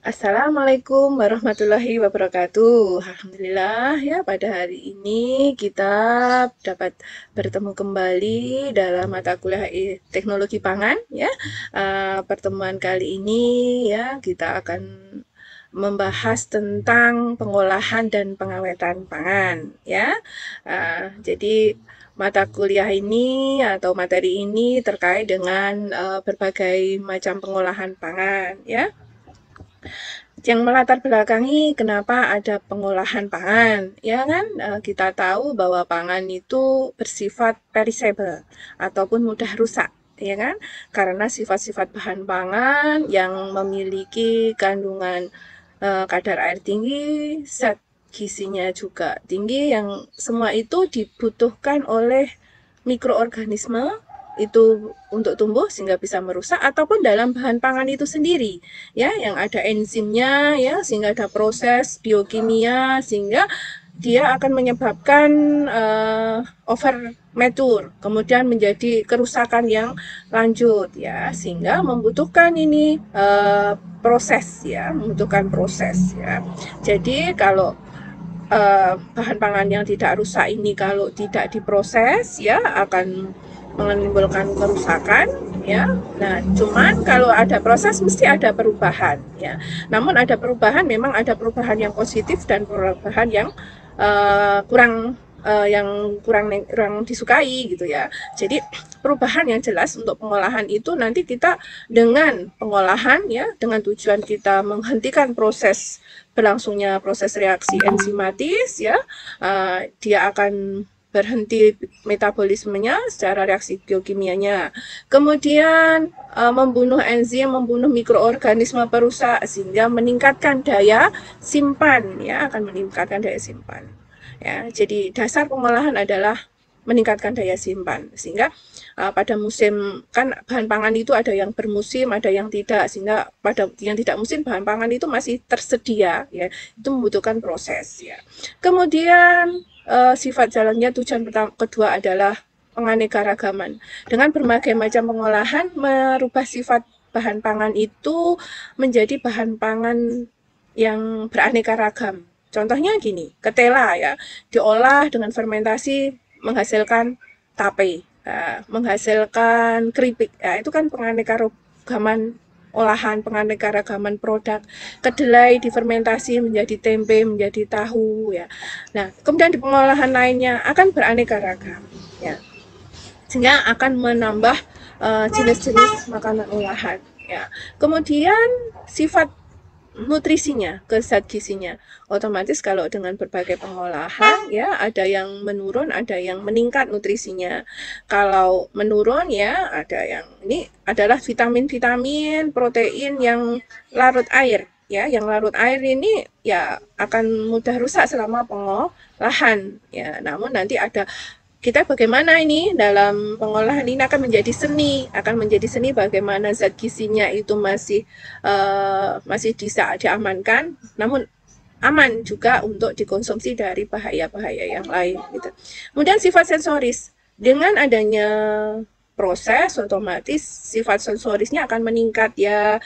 Assalamualaikum warahmatullahi wabarakatuh. Alhamdulillah ya pada hari ini kita dapat bertemu kembali dalam mata kuliah teknologi pangan ya. Pertemuan kali ini ya kita akan membahas tentang pengolahan dan pengawetan pangan ya. Jadi mata kuliah ini atau materi ini terkait dengan berbagai macam pengolahan pangan ya, yang melatar belakangi kenapa ada pengolahan pangan. Ya kan, kita tahu bahwa pangan itu bersifat perishable ataupun mudah rusak, ya kan? Karena sifat-sifat bahan pangan yang memiliki kandungan kadar air tinggi, zat gizinya juga tinggi, yang semua itu dibutuhkan oleh mikroorganisme itu untuk tumbuh sehingga bisa merusak, ataupun dalam bahan pangan itu sendiri ya yang ada enzimnya ya, sehingga ada proses biokimia sehingga dia akan menyebabkan over mature, kemudian menjadi kerusakan yang lanjut ya, sehingga membutuhkan ini proses ya, membutuhkan proses ya. Jadi kalau bahan pangan yang tidak rusak ini kalau tidak diproses ya akan menimbulkan kerusakan ya. Nah, cuman kalau ada proses mesti ada perubahan ya. Namun ada perubahan, memang ada perubahan yang positif dan perubahan yang kurang kurang disukai gitu ya. Jadi perubahan yang jelas untuk pengolahan itu nanti kita dengan pengolahan ya, dengan tujuan kita menghentikan proses berlangsungnya proses reaksi enzimatis ya, dia akan berhenti metabolismenya secara reaksi biokimianya. Kemudian membunuh enzim, membunuh mikroorganisme perusak sehingga meningkatkan daya simpan ya, akan meningkatkan daya simpan. Ya, jadi dasar pengolahan adalah meningkatkan daya simpan sehingga pada musim kan bahan pangan itu ada yang bermusim, ada yang tidak, sehingga pada yang tidak musim bahan pangan itu masih tersedia ya, itu membutuhkan proses ya. Kemudian sifat jalannya tujuan kedua adalah penganekaragaman. Dengan berbagai macam pengolahan merubah sifat bahan pangan itu menjadi bahan pangan yang beraneka ragam. Contohnya gini, ketela ya, diolah dengan fermentasi menghasilkan tape, menghasilkan keripik. Nah, itu kan penganekaragaman olahan, penganekaragaman produk. Kedelai difermentasi menjadi tempe, menjadi tahu ya. Nah, kemudian di pengolahan lainnya akan beraneka ragam ya. Sehingga akan menambah jenis-jenis makanan olahan ya. Kemudian sifat nutrisinya, ke zat gizinya. Otomatis kalau dengan berbagai pengolahan ya, ada yang menurun, ada yang meningkat nutrisinya. Kalau menurun ya, ada yang ini adalah vitamin-vitamin, protein yang larut air ya, yang larut air ini ya akan mudah rusak selama pengolahan ya. Namun nanti ada kita bagaimana ini dalam pengolahan ini akan menjadi seni bagaimana zat gizinya itu masih bisa diamankan, namun aman juga untuk dikonsumsi dari bahaya-bahaya yang lain gitu. Kemudian sifat sensoris, dengan adanya proses otomatis sifat sensorisnya akan meningkat ya,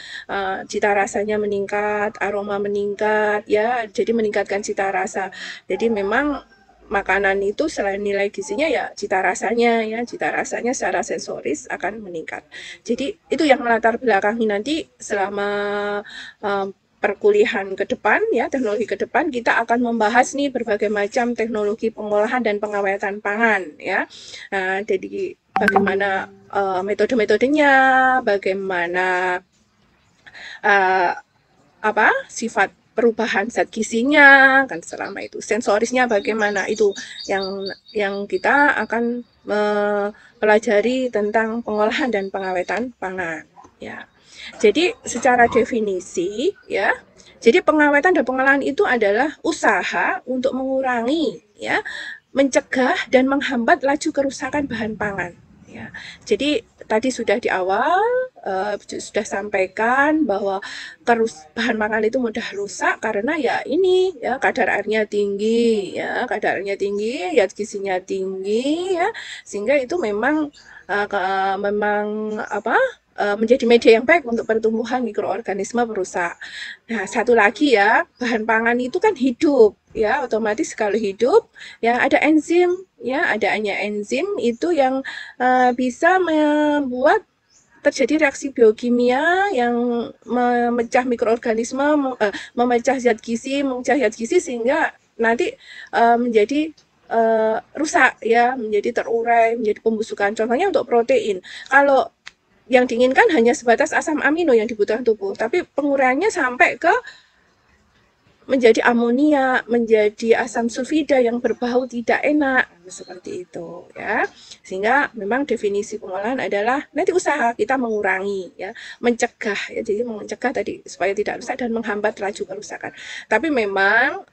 cita rasanya meningkat, aroma meningkat ya, jadi meningkatkan cita rasa. Jadi memang makanan itu selain nilai gizinya ya cita rasanya secara sensoris akan meningkat. Jadi itu yang melatar belakangi nanti selama perkuliahan ke depan ya, teknologi ke depan kita akan membahas nih berbagai macam teknologi pengolahan dan pengawetan pangan ya. Jadi bagaimana metode-metodenya, bagaimana sifat perubahan zat gizinya kan, selama itu sensorisnya bagaimana, itu yang kita akan mempelajari tentang pengolahan dan pengawetan pangan ya. Jadi secara definisi ya, jadi pengawetan dan pengolahan itu adalah usaha untuk mengurangi ya, mencegah dan menghambat laju kerusakan bahan pangan ya. Jadi tadi sudah di awal sudah sampaikan bahwa bahan pangan itu mudah rusak karena ya ini ya, kadar airnya tinggi ya, zat gizinya tinggi ya, sehingga itu memang memang menjadi media yang baik untuk pertumbuhan mikroorganisme perusak. Nah, satu lagi ya, bahan pangan itu kan hidup, ya, otomatis kalau hidup, ya ada enzim, ya, adanya enzim itu yang bisa membuat terjadi reaksi biokimia yang memecah mikroorganisme, memecah zat gizi sehingga nanti menjadi rusak ya, menjadi terurai, menjadi pembusukan. Contohnya untuk protein. Kalau yang diinginkan hanya sebatas asam amino yang dibutuhkan tubuh, tapi penguraiannya sampai ke menjadi amonia, menjadi asam sulfida yang berbau tidak enak, seperti itu ya. Sehingga memang definisi pengolahan adalah nanti usaha kita mengurangi ya, mencegah ya. Jadi mencegah tadi supaya tidak rusak dan menghambat laju kerusakan. Tapi memang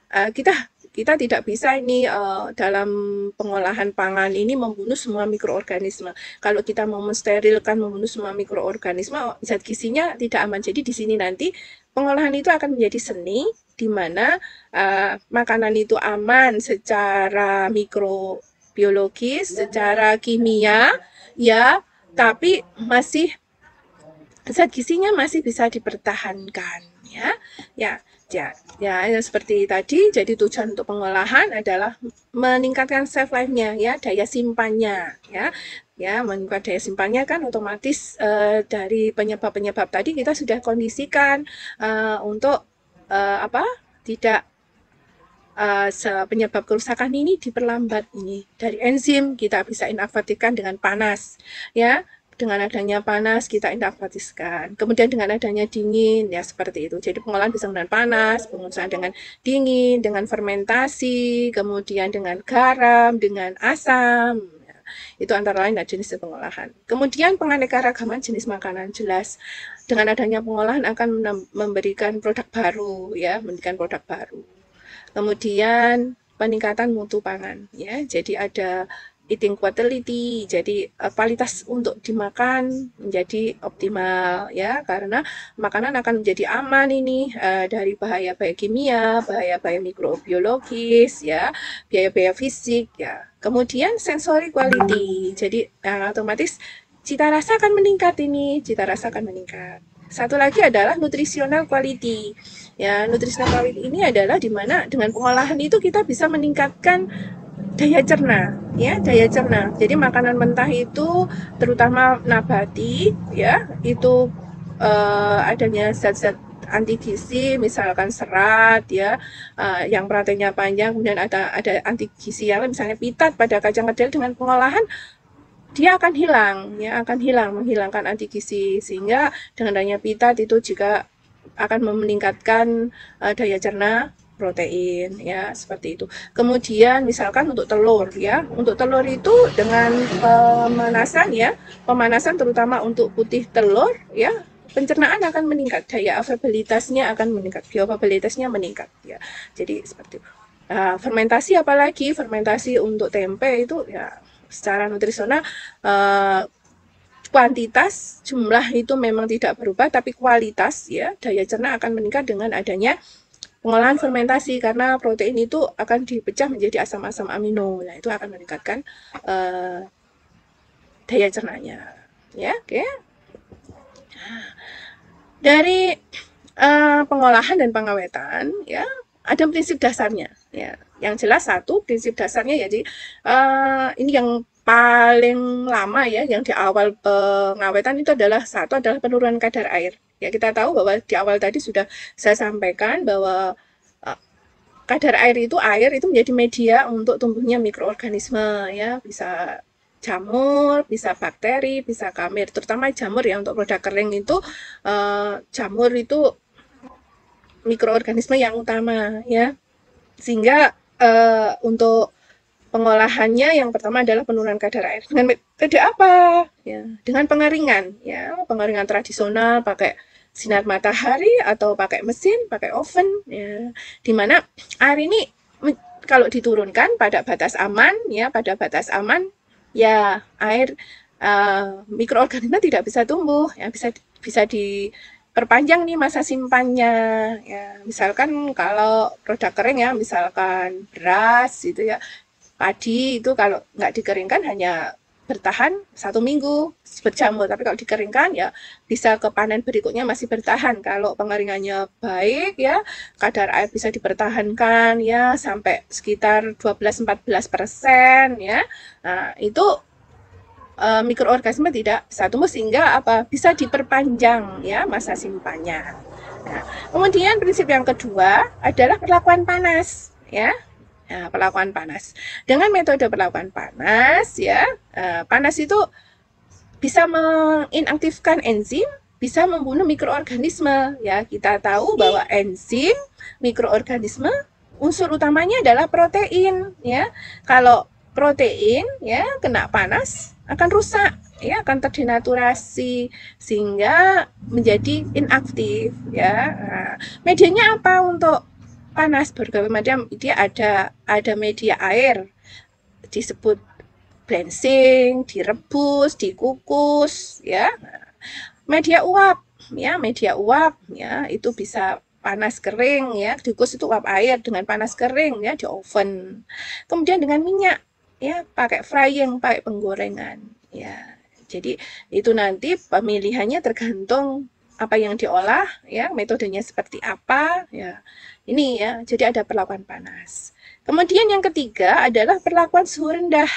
kita tidak bisa ini dalam pengolahan pangan ini membunuh semua mikroorganisme. Kalau kita mau mensterilkan, membunuh semua mikroorganisme, zat gizinya tidak aman. Jadi di sini nanti pengolahan itu akan menjadi seni di mana makanan itu aman secara mikrobiologis, secara kimia, ya, tapi masih zat gizinya masih bisa dipertahankan, ya, ya. Ya, seperti tadi. Jadi tujuan untuk pengolahan adalah meningkatkan shelf life-nya, ya, daya simpannya, ya, meningkatkan daya simpannya kan otomatis dari penyebab-penyebab tadi kita sudah kondisikan untuk apa? Tidak penyebab kerusakan ini diperlambat ini dari enzim kita bisa inaktifkan dengan panas, ya. Dengan adanya panas kita inaktifkan. Kemudian dengan adanya dingin ya seperti itu. Jadi pengolahan bisa dengan panas, pengolahan dengan dingin, dengan fermentasi, kemudian dengan garam, dengan asam. Itu antara lain jenis pengolahan. Kemudian penganeka-ragaman jenis makanan jelas dengan adanya pengolahan akan memberikan produk baru ya, memberikan produk baru. Kemudian peningkatan mutu pangan ya. Jadi ada eating quality, jadi kualitas untuk dimakan menjadi optimal ya, karena makanan akan menjadi aman ini dari bahaya-bahaya kimia, bahaya-bahaya mikrobiologis ya, bahaya-bahaya fisik ya. Kemudian sensory quality, jadi otomatis cita rasa akan meningkat ini, cita rasa akan meningkat. Satu lagi adalah nutritional quality. Ya, nutritional quality ini adalah di mana dengan pengolahan itu kita bisa meningkatkan daya cerna, ya, daya cerna. Jadi makanan mentah itu terutama nabati, ya, itu adanya zat-zat anti gizi, misalkan serat, ya, yang proteinnya panjang, kemudian ada anti gizi yang misalnya pitat pada kacang kedelai dengan pengolahan dia akan hilang, ya, akan hilang, menghilangkan anti gizi sehingga dengan adanya pitat itu juga akan meningkatkan daya cerna protein ya seperti itu. Kemudian misalkan untuk telur ya, untuk telur itu dengan pemanasan ya, pemanasan terutama untuk putih telur ya, pencernaan akan meningkat, daya availabilitasnya akan meningkat, bioavailabilitasnya meningkat ya. Jadi seperti itu. Fermentasi apalagi fermentasi untuk tempe itu ya secara nutrisional kuantitas jumlah itu memang tidak berubah, tapi kualitas ya daya cerna akan meningkat dengan adanya pengolahan fermentasi karena protein itu akan dipecah menjadi asam-asam amino. Nah, itu akan meningkatkan daya cernanya. Ya, oke. Dari pengolahan dan pengawetan ya ada prinsip dasarnya ya. Yang jelas satu prinsip dasarnya jadi ini yang paling lama ya, yang di awal pengawetan itu adalah penurunan kadar air. Ya, kita tahu bahwa di awal tadi sudah saya sampaikan bahwa kadar air itu menjadi media untuk tumbuhnya mikroorganisme ya, bisa jamur, bisa bakteri, bisa kamir. Terutama jamur ya, untuk produk kering itu jamur itu mikroorganisme yang utama ya. Sehingga untuk pengolahannya yang pertama adalah penurunan kadar air. Dengan metode apa? Ya, dengan pengeringan ya, pengeringan tradisional pakai sinar matahari atau pakai mesin, pakai oven ya. Dimana air ini kalau diturunkan pada batas aman ya, ya air mikroorganisme tidak bisa tumbuh ya, bisa diperpanjang nih masa simpannya ya. Misalkan kalau produk kering ya, misalkan beras gitu ya, padi itu kalau nggak dikeringkan hanya bertahan 1 minggu berjamur, tapi kalau dikeringkan ya bisa ke panen berikutnya masih bertahan. Kalau pengeringannya baik ya, kadar air bisa dipertahankan ya sampai sekitar 12-14% ya. Nah, itu mikroorganisme tidak bisa tumbuh sehingga bisa diperpanjang ya masa simpannya. Nah, kemudian prinsip yang kedua adalah perlakuan panas ya. Nah, perlakuan panas. Dengan metode perlakuan panas ya, panas itu bisa menginaktifkan enzim, bisa membunuh mikroorganisme ya. Kita tahu bahwa enzim, mikroorganisme unsur utamanya adalah protein ya. Kalau protein ya kena panas akan rusak ya, akan terdenaturasi sehingga menjadi inaktif ya. Nah, medianya apa untuk panas? Berbagai macam. Dia ada media air disebut blensing, direbus, dikukus ya. Media uap ya itu bisa panas kering ya, dikukus itu uap air dengan panas kering ya di oven. Kemudian dengan minyak ya, pakai frying, pakai penggorengan ya. Jadi itu nanti pemilihannya tergantung apa yang diolah ya, metodenya seperti apa ya. Ini ya, jadi ada perlakuan panas. Kemudian yang ketiga adalah perlakuan suhu rendah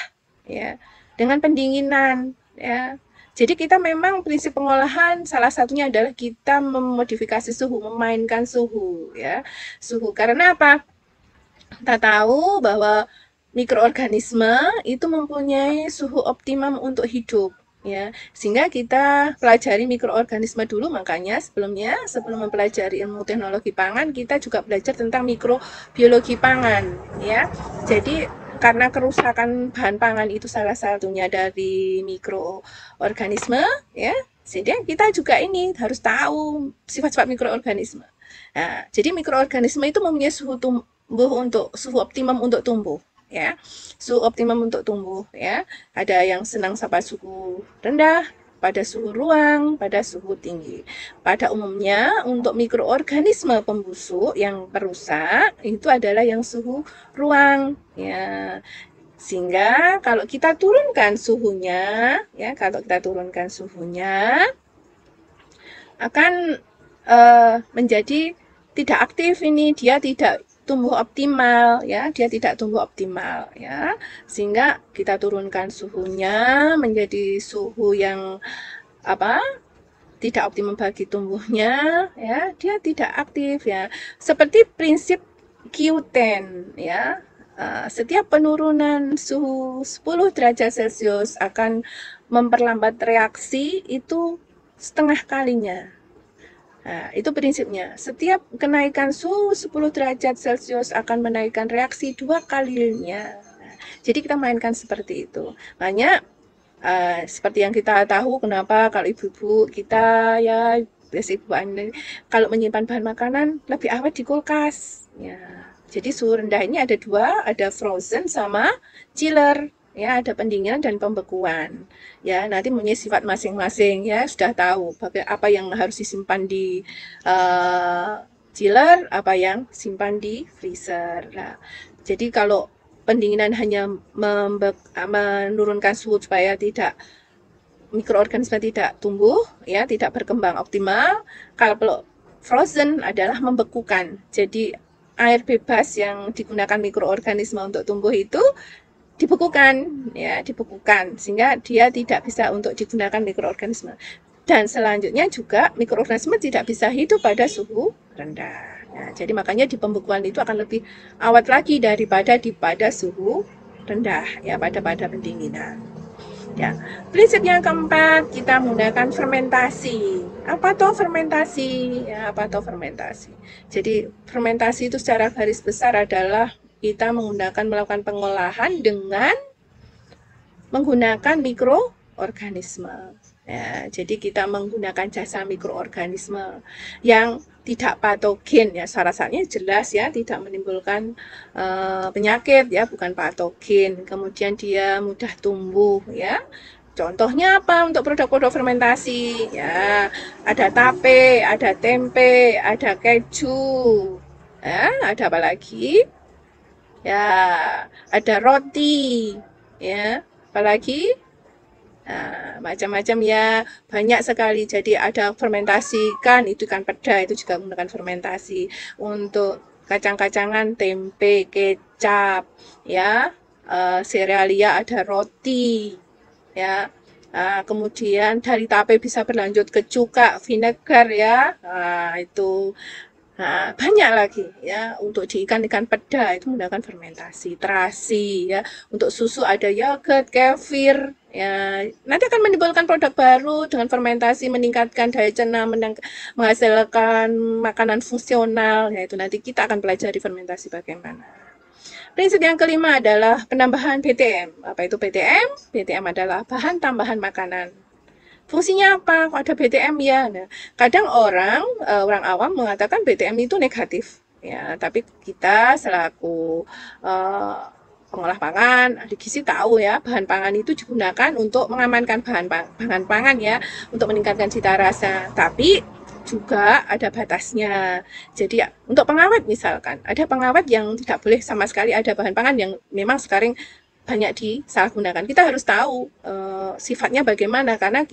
ya, dengan pendinginan ya. Jadi kita memang prinsip pengolahan salah satunya adalah kita memodifikasi suhu, memainkan suhu ya. Suhu karena apa? Kita tahu bahwa mikroorganisme itu mempunyai suhu optimum untuk hidup ya. Sehingga kita pelajari mikroorganisme dulu, makanya sebelum mempelajari ilmu teknologi pangan kita juga belajar tentang mikrobiologi pangan ya. Jadi karena kerusakan bahan pangan itu salah satunya dari mikroorganisme ya, sehingga kita juga ini harus tahu sifat-sifat mikroorganisme. Nah, jadi mikroorganisme itu mempunyai suhu optimum untuk tumbuh ya. Suhu optimum untuk tumbuh ya. Ada yang senang sama suhu rendah, pada suhu ruang, pada suhu tinggi. Pada umumnya untuk mikroorganisme pembusuk yang perusak itu adalah yang suhu ruang ya. Sehingga kalau kita turunkan suhunya ya, akan menjadi tidak aktif ini, dia tidak tumbuh optimal ya, sehingga kita turunkan suhunya menjadi suhu yang tidak optimum bagi tumbuhnya ya, dia tidak aktif ya. Seperti prinsip Q10 ya, setiap penurunan suhu 10 derajat Celcius akan memperlambat reaksi itu setengah kalinya. Nah, itu prinsipnya. Setiap kenaikan suhu 10 derajat Celcius akan menaikkan reaksi 2 kalinya. Nah, jadi kita mainkan seperti itu. Makanya seperti yang kita tahu kenapa kalau ibu-ibu kita ya, ibu Anda, kalau menyimpan bahan makanan lebih awet di kulkas. Ya. Jadi suhu rendah ini ada dua, ada frozen sama chiller. Ya, ada pendinginan dan pembekuan. Ya, nanti mempunyai sifat masing-masing ya, sudah tahu apa yang harus disimpan di chiller, apa yang simpan di freezer. Nah, jadi kalau pendinginan hanya menurunkan suhu supaya mikroorganisme tidak tumbuh ya, tidak berkembang optimal. Kalau frozen adalah membekukan. Jadi air bebas yang digunakan mikroorganisme untuk tumbuh itu dibekukan sehingga dia tidak bisa untuk digunakan mikroorganisme. Dan selanjutnya juga mikroorganisme tidak bisa hidup pada suhu rendah. Nah, jadi makanya di pembekuan itu akan lebih awet lagi daripada pada suhu rendah ya, pada pendinginan. Ya. Prinsip yang keempat, kita menggunakan fermentasi. Apa toh fermentasi? Ya, Jadi fermentasi itu secara garis besar adalah kita melakukan pengolahan dengan menggunakan mikroorganisme. Ya, jadi kita menggunakan jasa mikroorganisme yang tidak patogen ya, syaratnya jelas ya, tidak menimbulkan penyakit ya, bukan patogen. Kemudian dia mudah tumbuh ya. Contohnya apa untuk produk-produk fermentasi? Ya, ada tape, ada tempe, ada keju. Ya, ada apa lagi? Ya, ada roti, ya, apalagi Macam-macam ya, banyak sekali. Jadi ada fermentasi kan, itu ikan peda itu juga menggunakan fermentasi. Untuk kacang-kacangan, tempe, kecap, ya, serealia ada roti, ya. Kemudian dari tape bisa berlanjut ke cuka, vinegar ya. Itu banyak lagi ya. Untuk di ikan-ikan peda itu menggunakan fermentasi, terasi ya. Untuk susu ada yogurt, kefir ya. Nanti akan menimbulkan produk baru dengan fermentasi, meningkatkan daya cerna, menghasilkan makanan fungsional. Yaitu nanti kita akan pelajari fermentasi bagaimana. Prinsip yang kelima adalah penambahan BTM. Apa itu BTM? BTM adalah bahan tambahan makanan. Fungsinya apa? Kok ada BTM ya? Nah, kadang orang awam mengatakan BTM itu negatif. Ya, tapi kita selaku uh, pengolah pangan, ahli gizi tahu ya, bahan pangan itu digunakan untuk mengamankan bahan pangan ya, untuk meningkatkan cita rasa. Tapi juga ada batasnya. Jadi untuk pengawet misalkan, ada pengawet yang tidak boleh sama sekali ada bahan pangan yang memang sekarang banyak disalahgunakan. Kita harus tahu sifatnya bagaimana karena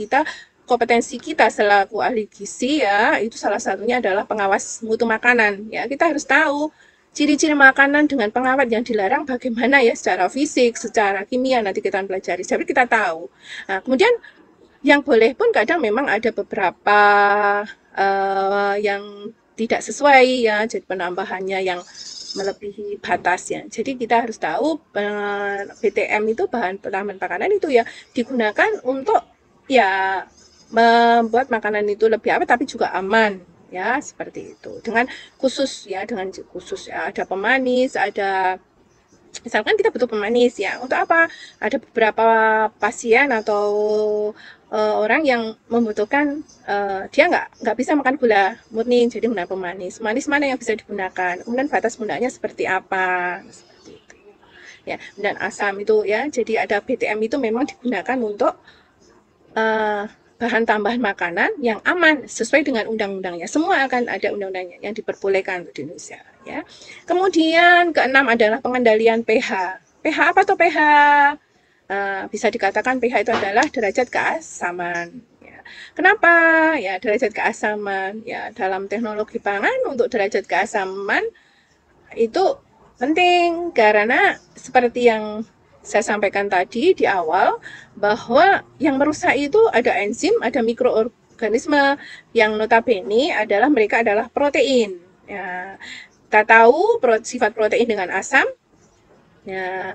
kompetensi kita selaku ahli gizi ya itu salah satunya adalah pengawas mutu makanan ya. Kita harus tahu ciri-ciri makanan dengan pengawet yang dilarang bagaimana ya secara fisik, secara kimia nanti kita pelajari. Jadi kita tahu. Nah, kemudian yang boleh pun kadang memang ada beberapa yang tidak sesuai ya, jadi penambahannya yang melebihi batasnya. Jadi kita harus tahu BTM itu bahan tambahan makanan itu ya digunakan untuk ya membuat makanan itu lebih awet tapi juga aman ya seperti itu. Dengan khusus ya ada pemanis, ada misalkan kita butuh pemanis ya untuk apa? Ada beberapa pasien atau orang yang membutuhkan dia nggak bisa makan gula murni jadi guna pemanis. Manis mana yang bisa digunakan? Kemudian batas gunanya seperti apa? Seperti itu. Ya, dan asam itu ya. Jadi ada BTM itu memang digunakan untuk bahan tambahan makanan yang aman sesuai dengan undang-undangnya. Semua akan ada undang-undangnya yang diperbolehkan di Indonesia. Ya. Kemudian keenam adalah pengendalian pH. pH apa tuh pH? Bisa dikatakan pH itu adalah derajat keasaman. Ya. Kenapa? Ya derajat keasaman. Ya dalam teknologi pangan untuk derajat keasaman itu penting karena seperti yang saya sampaikan tadi di awal bahwa yang merusak itu ada enzim, ada mikroorganisme yang notabene mereka adalah protein. Ya, kita tahu sifat protein dengan asam. Ya,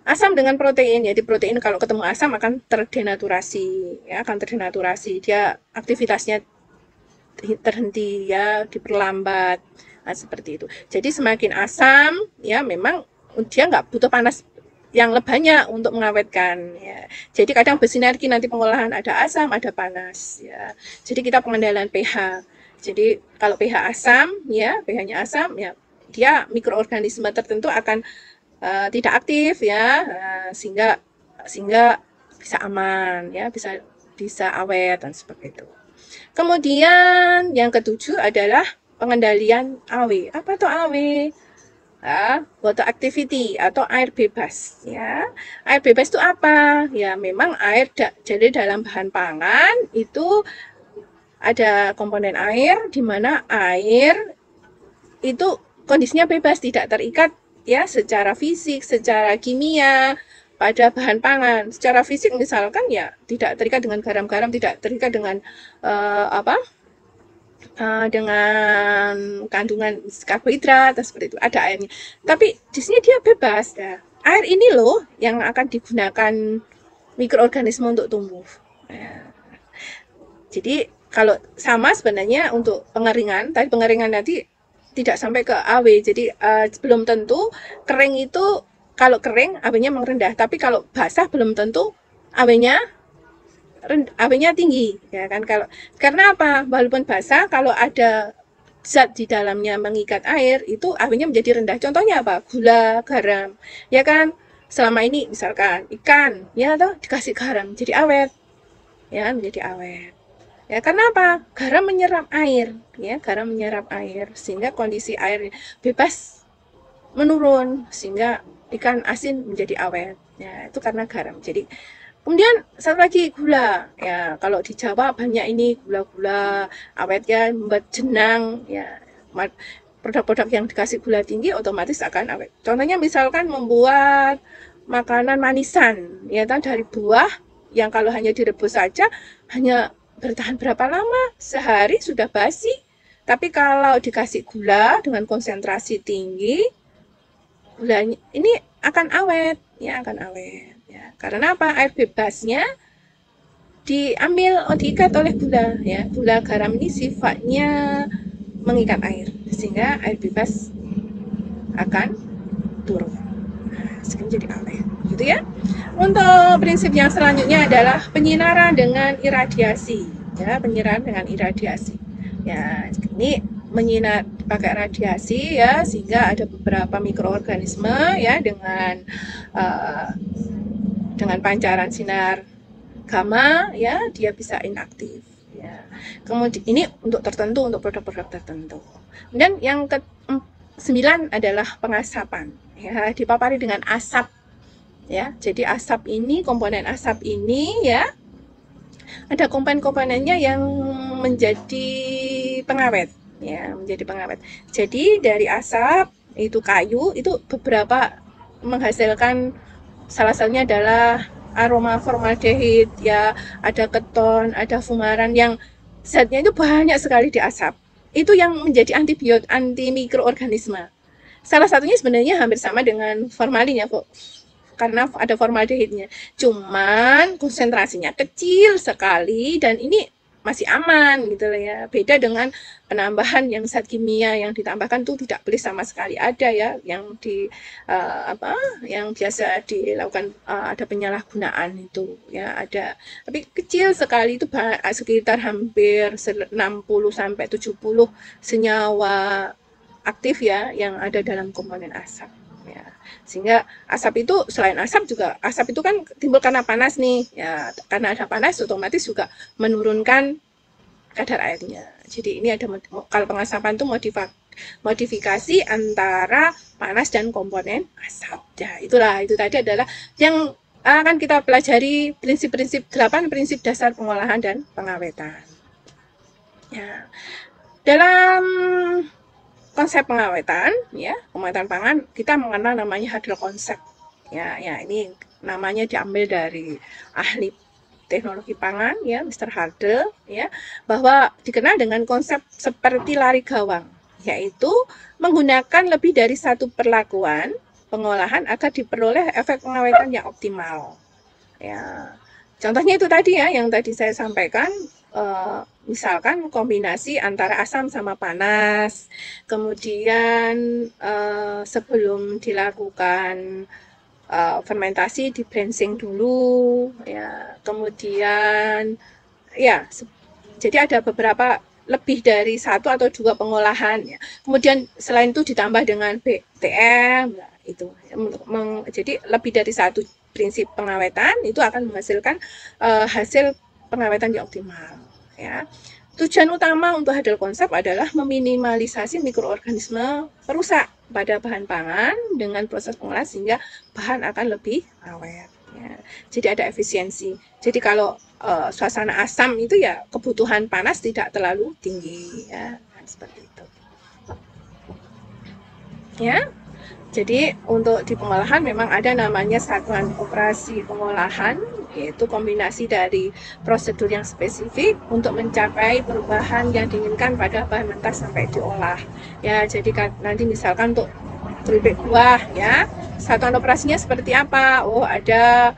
asam dengan protein, jadi protein kalau ketemu asam akan terdenaturasi, ya akan terdenaturasi. Dia aktivitasnya terhenti ya, diperlambat. Nah, seperti itu. Jadi semakin asam, ya memang dia nggak butuh panas yang banyak untuk mengawetkan ya. Jadi kadang bersinergi nanti pengolahan ada asam, ada panas ya. Jadi kita pengendalian pH. Jadi kalau pH asam ya, pH-nya asam ya, dia mikroorganisme tertentu akan tidak aktif ya, sehingga bisa aman ya, bisa awet dan seperti itu. Kemudian yang ketujuh adalah pengendalian AW. Apa tuh AW? Water activity atau air bebas ya. Air bebas itu apa? Ya memang jadi dalam bahan pangan itu ada komponen air di mana air itu kondisinya bebas, tidak terikat ya secara fisik, secara kimia pada bahan pangan. Secara fisik misalkan ya tidak terikat dengan garam-garam, tidak terikat dengan dengan kandungan karbohidrat seperti itu, ada airnya. Tapi di sini dia bebas ya. Air ini loh yang akan digunakan mikroorganisme untuk tumbuh. Ya. Jadi kalau sama sebenarnya untuk pengeringan, tadi pengeringan nanti tidak sampai ke AW. Jadi belum tentu kering itu kalau kering AW-nya merendah, tapi kalau basah belum tentu AW-nya tinggi ya kan. Karena apa? Walaupun basah kalau ada zat di dalamnya mengikat air itu AW-nya menjadi rendah. Contohnya apa? Gula, garam. Ya kan? Selama ini misalkan ikan ya toh dikasih garam jadi awet. Ya, menjadi awet. Ya, karena apa? Garam menyerap air, ya, garam menyerap air sehingga kondisi air bebas menurun sehingga ikan asin menjadi awet. Ya, itu karena garam. Jadi Kemudian satu lagi gula. Ya, kalau di Jawa banyak ini gula-gula awetnya membuat jenang ya. Produk-produk yang dikasih gula tinggi otomatis akan awet. Contohnya misalkan membuat makanan manisan ya kan dari buah yang kalau hanya direbus saja hanya bertahan berapa lama? Sehari sudah basi. Tapi kalau dikasih gula dengan konsentrasi tinggi, gulanya ini akan awet, ya akan awet. Ya. Karena apa? Air bebasnya diambil, diikat oleh gula. Ya, gula garam ini sifatnya mengikat air, sehingga air bebas akan turun. Nah, sehingga jadi awet, gitu ya. Untuk prinsip yang selanjutnya adalah penyinaran dengan iradiasi. Ya, penyinaran dengan iradiasi. Ya, ini menyinar pakai radiasi ya sehingga ada beberapa mikroorganisme ya uh, dengan pancaran sinar gamma ya dia bisa inaktif ya. Kemudian ini untuk tertentu untuk produk-produk tertentu. Dan yang ke-9 adalah pengasapan ya dipapari dengan asap ya. Jadi asap ini komponen asap ini ya ada komponen-komponennya yang menjadi pengawet ya, menjadi pengawet. Jadi dari asap itu kayu itu beberapa menghasilkan salah satunya adalah aroma formaldehid ya, ada keton, ada fumaran yang zatnya itu banyak sekali di asap. Itu yang menjadi anti mikroorganisme. Salah satunya sebenarnya hampir sama dengan formalin ya, karena ada formaldehidnya. Cuman konsentrasinya kecil sekali dan ini masih aman gitu loh ya. Beda dengan penambahan yang zat kimia yang ditambahkan tuh tidak boleh sama sekali ada ya yang di yang biasa dilakukan ada penyalahgunaan itu ya ada. Tapi kecil sekali itu sekitar hampir 60 sampai 70 senyawa aktif ya yang ada dalam komponen asap ya. Sehingga asap itu selain asap juga asap itu kan timbul karena panas nih ya, karena ada panas otomatis juga menurunkan kadar airnya. Jadi ini ada kalau pengasapan itu modifikasi antara panas dan komponen asap. Ya, itulah itu tadi adalah yang akan kita pelajari prinsip-prinsip 8 prinsip dasar pengolahan dan pengawetan. Ya. Dalam konsep pengawetan ya pengawetan pangan kita mengenal namanya Hadel konsep ya ini namanya diambil dari ahli teknologi pangan ya Mr. Hadel ya bahwa dikenal dengan konsep seperti lari gawang yaitu menggunakan lebih dari satu perlakuan pengolahan agar diperoleh efek pengawetan yang optimal ya. Contohnya itu tadi ya yang tadi saya sampaikan misalkan kombinasi antara asam sama panas, kemudian sebelum dilakukan fermentasi di branching dulu, ya, kemudian ya, jadi ada beberapa lebih dari satu atau dua pengolahan, ya. Kemudian selain itu ditambah dengan BTM, nah, itu, jadi lebih dari satu prinsip pengawetan itu akan menghasilkan hasil pengawetan yang optimal ya. Tujuan utama untuk Hadel konsep adalah meminimalisasi mikroorganisme perusak pada bahan pangan dengan proses pengolahan sehingga bahan akan lebih awet ya. Jadi ada efisiensi. Jadi kalau suasana asam itu ya kebutuhan panas tidak terlalu tinggi ya. Nah, seperti itu. Ya. Jadi untuk di pengolahan memang ada namanya satuan operasi pengolahan, yaitu kombinasi dari prosedur yang spesifik untuk mencapai perubahan yang diinginkan pada bahan mentah sampai diolah. Ya, jadi nanti misalkan untuk keripik buah ya, satuan operasinya seperti apa? Oh, ada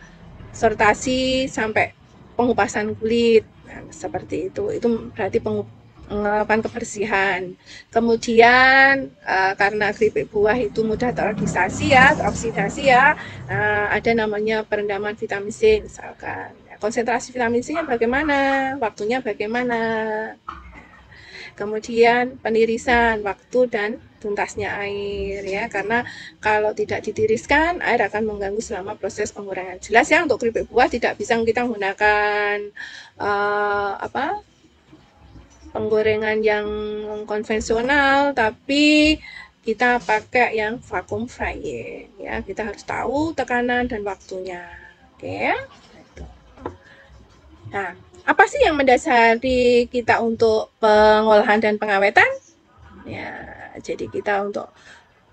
sortasi sampai pengupasan kulit. Nah, seperti itu. Itu berarti melakukan kebersihan. Kemudian karena keripik buah itu mudah teroksidasi ya, ada namanya perendaman vitamin C misalkan. Konsentrasi vitamin C-nya bagaimana, waktunya bagaimana. Kemudian penirisan waktu dan tuntasnya air ya, karena kalau tidak ditiriskan air akan mengganggu selama proses pengurangan. Jelas ya untuk keripik buah tidak bisa kita menggunakan penggorengan yang konvensional, tapi kita pakai yang vacuum frying ya. Kita harus tahu tekanan dan waktunya. Oke. Nah, apa sih yang mendasari kita untuk pengolahan dan pengawetan? Ya, jadi kita untuk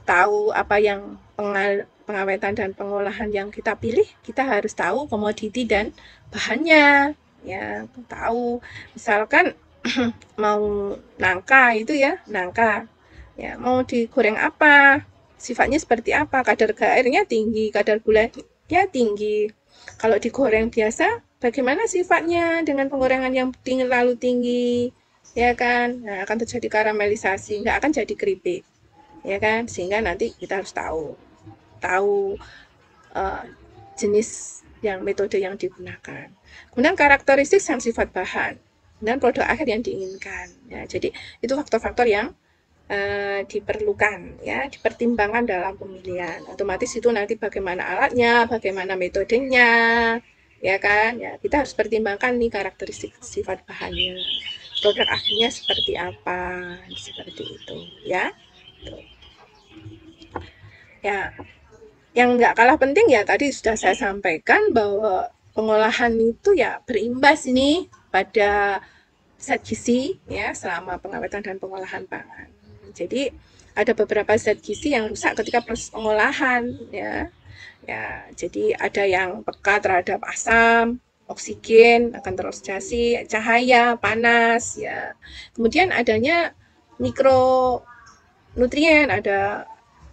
tahu apa yang pengawetan dan pengolahan yang kita pilih, kita harus tahu komoditi dan bahannya. Ya, tahu. Misalkan mau nangka itu ya, nangka. Ya, mau digoreng apa? Sifatnya seperti apa? Kadar airnya tinggi, kadar gulanya tinggi. Kalau digoreng biasa, bagaimana sifatnya dengan penggorengan yang tinggi, lalu tinggi? Ya kan? Nah, akan terjadi karamelisasi, nggak akan jadi keripik. Ya kan? Sehingga nanti kita harus tahu tahu uh, jenis yang metode yang digunakan. Kemudian karakteristik dan sifat bahan dan produk akhir yang diinginkan. Ya, jadi itu faktor-faktor yang diperlukan, ya, dipertimbangkan dalam pemilihan. Otomatis itu nanti bagaimana alatnya, bagaimana metodenya, ya kan? Ya, kita harus pertimbangkan nih karakteristik sifat bahannya, produk akhirnya seperti apa, seperti itu, ya. Ya, yang nggak kalah penting ya tadi sudah saya sampaikan bahwa pengolahan itu ya berimbas ini pada zat gizi ya selama pengawetan dan pengolahan pangan. Jadi ada beberapa zat gizi yang rusak ketika proses pengolahan ya. Ya, jadi ada yang peka terhadap asam, oksigen, akan teroksidasi, cahaya, panas ya. Kemudian adanya mikronutrien, ada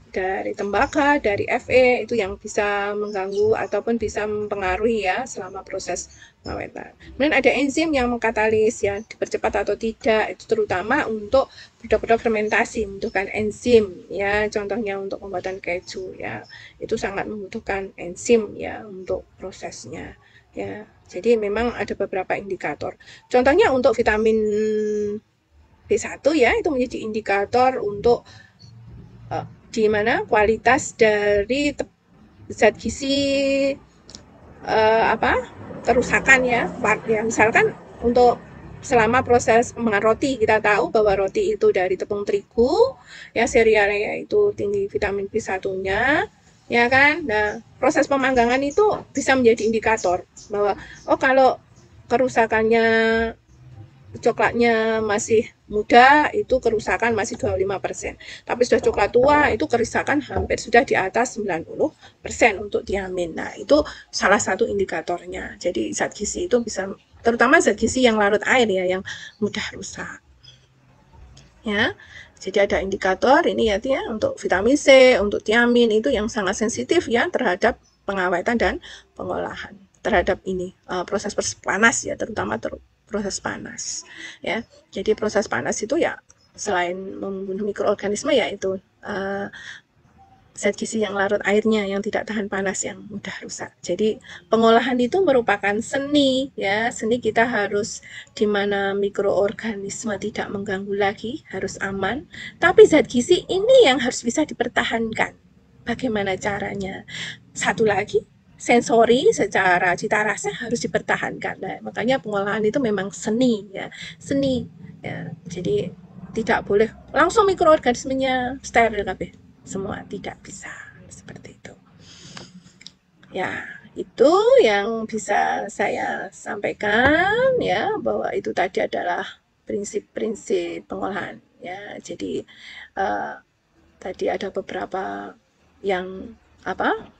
dari tembaga, dari Fe itu yang bisa mengganggu ataupun bisa mempengaruhi ya selama proses pengawetan. Kemudian ada enzim yang mengkatalis ya dipercepat atau tidak itu terutama untuk produk-produk fermentasi membutuhkan enzim ya contohnya untuk pembuatan keju ya itu sangat membutuhkan enzim ya untuk prosesnya ya. Jadi memang ada beberapa indikator. Contohnya untuk vitamin B1 ya itu menjadi indikator untuk di mana kualitas dari zat gizi apa kerusakan ya misalkan untuk selama proses pembuatan roti kita tahu bahwa roti itu dari tepung terigu ya serealnya itu tinggi vitamin B1-nya ya kan. Nah, proses pemanggangan itu bisa menjadi indikator bahwa oh kalau kerusakannya coklatnya masih muda itu kerusakan masih 25%. Tapi sudah coklat tua itu kerusakan hampir sudah di atas 90% untuk diamin. Nah, itu salah satu indikatornya. Jadi zat gizi itu bisa terutama zat gizi yang larut air ya yang mudah rusak. Ya. Jadi ada indikator ini ya untuk vitamin C, untuk tiamin itu yang sangat sensitif ya terhadap pengawetan dan pengolahan terhadap ini proses panas ya terutama proses panas ya. Jadi proses panas itu ya selain membunuh mikroorganisme ya itu zat gizi yang larut airnya yang tidak tahan panas yang mudah rusak. Jadi pengolahan itu merupakan seni ya. Seni kita harus di mana mikroorganisme tidak mengganggu lagi, harus aman. Tapi zat gizi ini yang harus bisa dipertahankan. Bagaimana caranya? Satu lagi sensori secara cita rasa harus dipertahankan. Nah, makanya pengolahan itu memang seni ya, seni ya. Jadi tidak boleh langsung mikroorganismenya steril kabeh semua, tidak bisa seperti itu. Ya, itu yang bisa saya sampaikan ya bahwa itu tadi adalah prinsip-prinsip pengolahan ya. Jadi tadi ada beberapa yang apa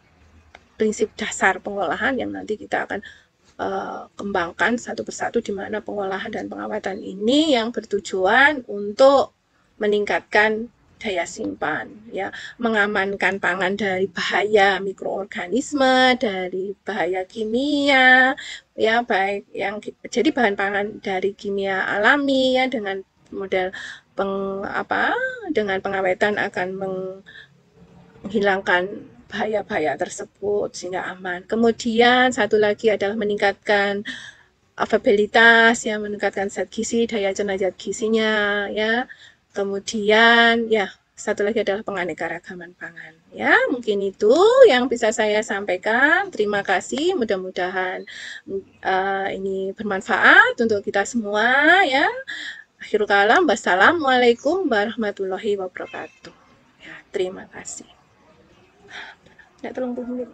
prinsip dasar pengolahan yang nanti kita akan kembangkan satu persatu di mana pengolahan dan pengawetan ini yang bertujuan untuk meningkatkan daya simpan ya, mengamankan pangan dari bahaya mikroorganisme, dari bahaya kimia ya, baik yang jadi bahan pangan dari kimia alami ya dengan model dengan pengawetan akan menghilangkan bahaya-bahaya tersebut sehingga aman. Kemudian satu lagi adalah meningkatkan availabilitas ya, meningkatkan zat gizi, daya cerna zat gizinya ya. Kemudian ya satu lagi adalah penganekaragaman pangan ya. Mungkin itu yang bisa saya sampaikan. Terima kasih, mudah-mudahan ini bermanfaat untuk kita semua ya. Akhirul kalam, wassalamualaikum warahmatullahi wabarakatuh ya. Terima kasih. Tidak 30 menit.